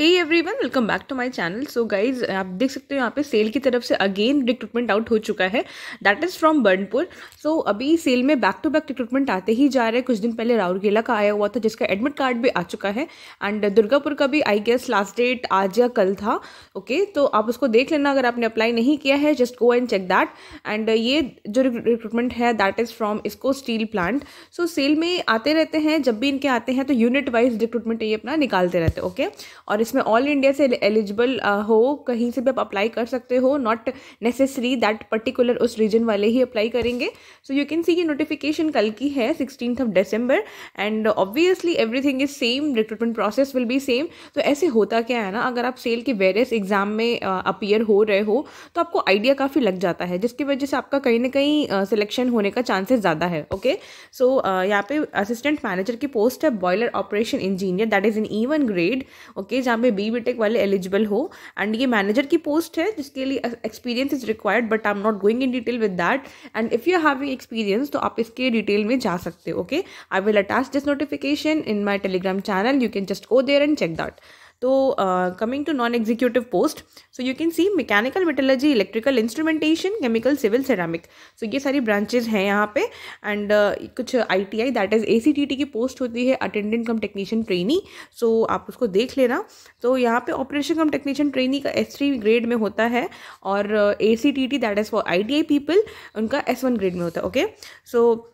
Hey everyone, welcome back to my channel. So guys, आप देख सकते हो यहाँ पे सेल की तरफ से अगेन रिक्रूटमेंट आउट हो चुका है। That is from Burnpur. So अभी सेल में बैक टू बैक रिक्रूटमेंट आते ही जा रहे हैं। कुछ दिन पहले राउरकेला का आया हुआ था जिसका एडमिट कार्ड भी आ चुका है, एंड दुर्गापुर का भी आई गेस लास्ट डेट आज या कल था। ओके, तो आप उसको देख लेना अगर आपने अप्लाई नहीं किया है। Just go and check that. And ये जो रिक्रूटमेंट है दैट इज़ फ्रॉम इसको स्टील प्लांट। सो सेल में आते रहते हैं, जब भी इनके आते हैं तो यूनिट वाइज रिक्रूटमेंट ये अपना निकालते रहते हैं। ओके, और इसमें ऑल इंडिया से एलिजिबल हो, कहीं से भी आप अप्लाई कर सकते हो। नॉट नेसेसरी दैट पर्टिकुलर उस रीजन वाले ही अप्लाई करेंगे। सो यू कैन सी कि नोटिफिकेशन कल की है 16 दिसंबर, and obviously everything is same, recruitment process will be same. तो ऐसे होता क्या है ना, अगर आप सेल के वेरियस एग्जाम में अपीयर हो रहे हो तो आपको आइडिया काफ़ी लग जाता है, जिसकी वजह से आपका कहीं ना कहीं सिलेक्शन होने का चांसेस ज़्यादा है। ओके, सो यहाँ पे असिस्टेंट मैनेजर की पोस्ट है boiler operation engineer, that is in E1 grade. Okay, जहाँ पे बीटेक वाले एलिजिबल हो। एंड ये मैनेजर की पोस्ट है जिसके लिए experience is required, but I am not going in detail with that. And if you are having experience तो आप इसके डिटेल में जा सकते हो। Okay, I will attach this notification in my Telegram channel, you can just go there and check that. तो coming to non executive post, so you can see mechanical metallurgy, electrical instrumentation, chemical, civil, ceramic. So ये सारी branches हैं यहाँ पे। And कुछ ITI that is ACTT की post होती है, अटेंडेंट कम टेक्नीशियन ट्रेनी। सो आप उसको देख लेना। तो यहाँ पे ऑपरेशन कम टेक्नीशियन ट्रेनी का S3 ग्रेड में होता है, और ACTT that is for ITI people, उनका S1 ग्रेड में होता है। ओके, सो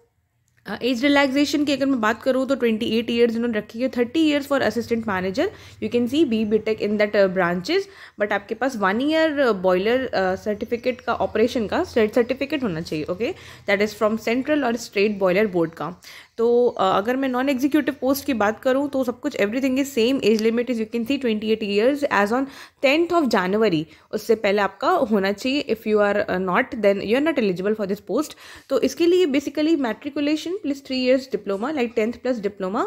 एज रिलैक्सेशन की अगर मैं बात करूँ तो 28 ईयर्स इन्होंने रखी है। 30 years for assistant manager, you can C BTech in that branches, but आपके पास 1 ईयर बॉयलर सर्टिफिकेट का, ऑपरेशन का सर्टिफिकेट होना चाहिए। Okay, that is from central और स्टेट बॉयलर बोर्ड का। तो अगर मैं नॉन एग्जीक्यूटिव पोस्ट की बात करूँ तो सब कुछ everything is same. Age limit is you can see 28 years age on 10 January. उससे पहले आपका होना चाहिए। If you are not, then you are not eligible for this post. तो इसके लिए basically matriculation plus 3 years diploma, like 10th plus diploma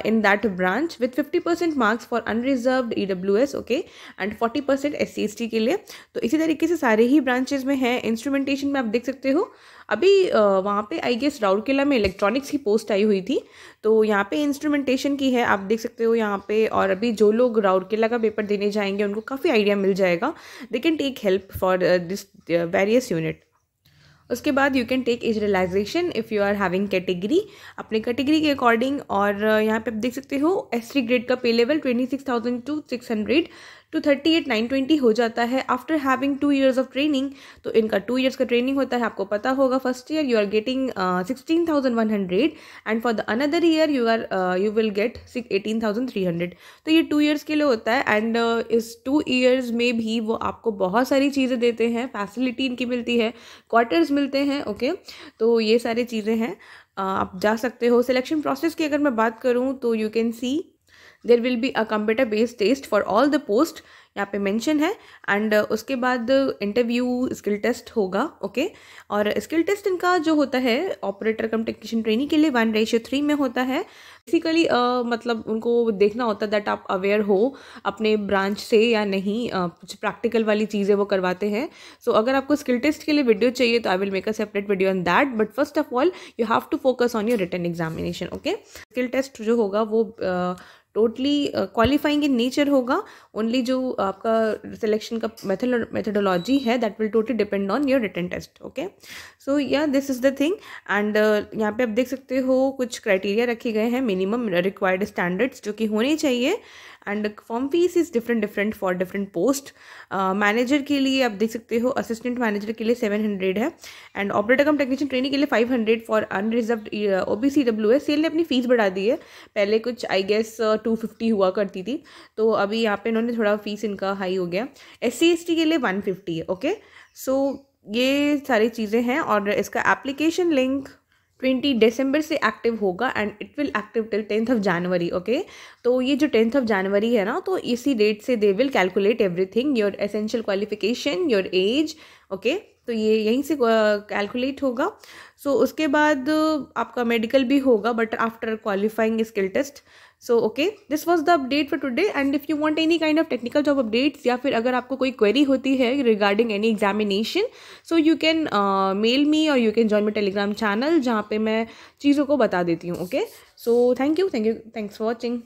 in that branch with 50% marks for unreserved EWS, okay, and 40% SC/ST के लिए। तो इसी तरीके से सारे ही ब्रांचेस में है। इंस्ट्रूमेंटेशन में आप देख सकते हो अभी वहाँ पे आई गेस राउरकेला में इलेक्ट्रॉनिक्स की पोस्ट आई हुई थी, तो यहाँ पे इंस्ट्रूमेंटेशन की है, आप देख सकते हो यहाँ पे। और अभी जो लोग राउरकेला का पेपर देने जाएंगे उनको काफ़ी आइडिया मिल जाएगा। They can take help for this various unit. उसके बाद you can take age relaxation if you are having category, अपने कैटेगरी के अकॉर्डिंग। और यहाँ पे आप देख सकते हो S3 ग्रेड का पे लेवल 26,600 to 38,920 हो जाता है after having 2 years of training. तो इनका 2 years का ट्रेनिंग होता है, आपको पता होगा। First year you are getting 16,100, and for the another year you will get 18,300। तो ये 2 years के लिए होता है। एंड इस 2 years में भी वो आपको बहुत सारी चीज़ें देते हैं, फैसिलिटी इनकी मिलती है, क्वार्टर्स मिलते हैं। ओके, तो ये सारी चीज़ें हैं, आप जा सकते हो। सिलेक्शन प्रोसेस की अगर मैं बात करूँ तो you can see there will be a computer based test for all the post, यहाँ पे मेंशन है। एंड उसके बाद इंटरव्यू, स्किल टेस्ट होगा। ओके, और स्किल टेस्ट इनका जो होता है ऑपरेटर कम टेक्नीशियन ट्रेनिंग के लिए 1:3 में होता है। बेसिकली मतलब उनको देखना होता है दैट आप अवेयर हो अपने ब्रांच से या नहीं, कुछ प्रैक्टिकल वाली चीज़ें वो करवाते हैं। सो अगर आपको स्किल टेस्ट के लिए वीडियो चाहिए तो I will make a separate video on that, but first of all you have to focus on your written examination. Okay, skill test जो होगा वो टोटली क्वालिफाइंग इन नेचर होगा। ओनली जो आपका सिलेक्शन का मेथडोलॉजी है that will totally depend on your written test. Okay, so yeah this is the thing. And यहाँ पे आप देख सकते हो कुछ क्राइटेरिया रखे गए हैं, मिनिमम रिक्वायर्ड स्टैंडर्ड्स जो कि होने चाहिए। And form fees is different for different post. Manager के लिए आप देख सकते हो, असिस्टेंट मैनेजर के लिए 700 है, and operator come technician training के लिए 500 फॉर अनरिजर्व्ड OBCWS। सेल ने अपनी फीस बढ़ा दी है, पहले कुछ आई गेस 250 हुआ करती थी, तो अभी यहाँ पे इन्होंने थोड़ा फीस इनका हाई हो गया। SC/ST के लिए 150 है। ओके, सो ये सारी चीज़ें हैं, और इसका एप्लीकेशन लिंक 20 दिसंबर से एक्टिव होगा, and it will active till 10th January. Okay, तो ये जो 10th जनवरी है ना, तो इसी डेट से they will calculate everything, your essential qualification, your age. Okay, तो ये यहीं से कैलकुलेट होगा। सो उसके बाद आपका मेडिकल भी होगा, but after qualifying skill test. So okay, this was the update for today. And if you want any kind of technical job updates, या फिर अगर आपको कोई क्वेरी होती है regarding any examination, so you can mail me और you can join my Telegram channel, जहाँ पे मैं चीज़ों को बता देती हूँ। Okay, so thanks for watching.